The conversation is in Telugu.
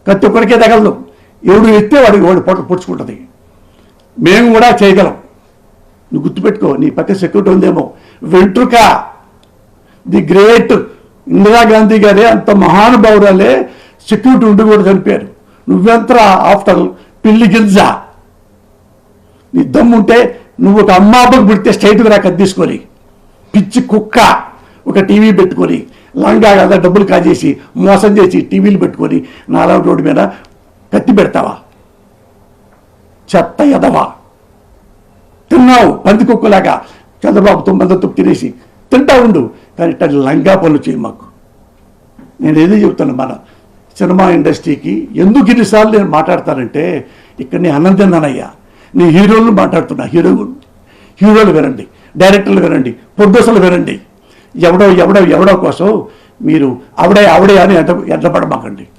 ప్రతి ఒక్కరికే తగలదు. ఎవడు ఎత్తే వాడి పొట్ట పొడుచుకుంటుంది. మేము కూడా చేయగలం. నువ్వు గుర్తుపెట్టుకో, నీ పక్క సెక్యూరిటీ ఉందేమో. వెంట్రుక ది గ్రేట్ ఇందిరాగాంధీ గారే అంత మహానుభావురాలే సెక్యూరిటీ ఉండి కూడా చనిపోయారు. నువ్వెంతరా ఆఫ్టర్ పిల్లి గిల్జ. నీ దమ్ముంటే నువ్వు ఒక అమ్మాబకు పుడితే స్ట్రైట్గా రా కత్తి తీసుకొని, పిచ్చి కుక్క ఒక టీవీ పెట్టుకొని లంగా కదా డబ్బులు కాజేసి మోసం చేసి టీవీలు పెట్టుకొని నాలుగు రోడ్డు మీద కత్తి పెడతావా? చెత్త ఎదవా. తిన్నావు పంది కుక్కలాగా చంద్రబాబు తుమ్మంతో తినేసి తింటా ఉండు, కానీ ఇట్లా లంగా పనులు చేయి మాకు. నేను ఏదో చెప్తాను, మన సినిమా ఇండస్ట్రీకి ఎందుకు ఇన్నిసార్లు నేను మాట్లాడతానంటే, ఇక్కడ నేను అన్నం తిన్నానయ్యా. నీ హీరోలు మాట్లాడుతున్నా, హీరోలు వినండి, డైరెక్టర్లు వినండి, ప్రొడ్యూసర్లు వినండి. ఎవడో కోసం మీరు ఆవిడే అని ఎంటపడమాకండి.